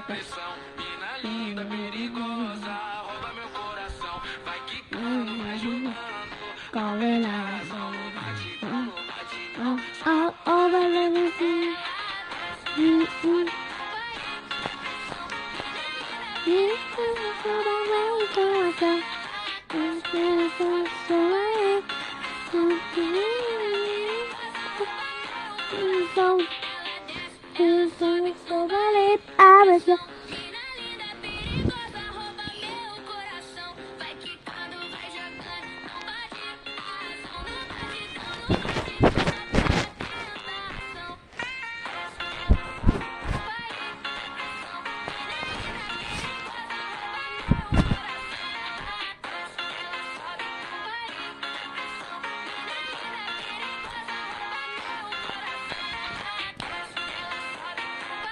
pressão. Mina linda, perigosa, rouba meu coração. Vai quicando, vai jogando, combinação. No batidão, no batidão. Oh, vai vendo assim. So, I was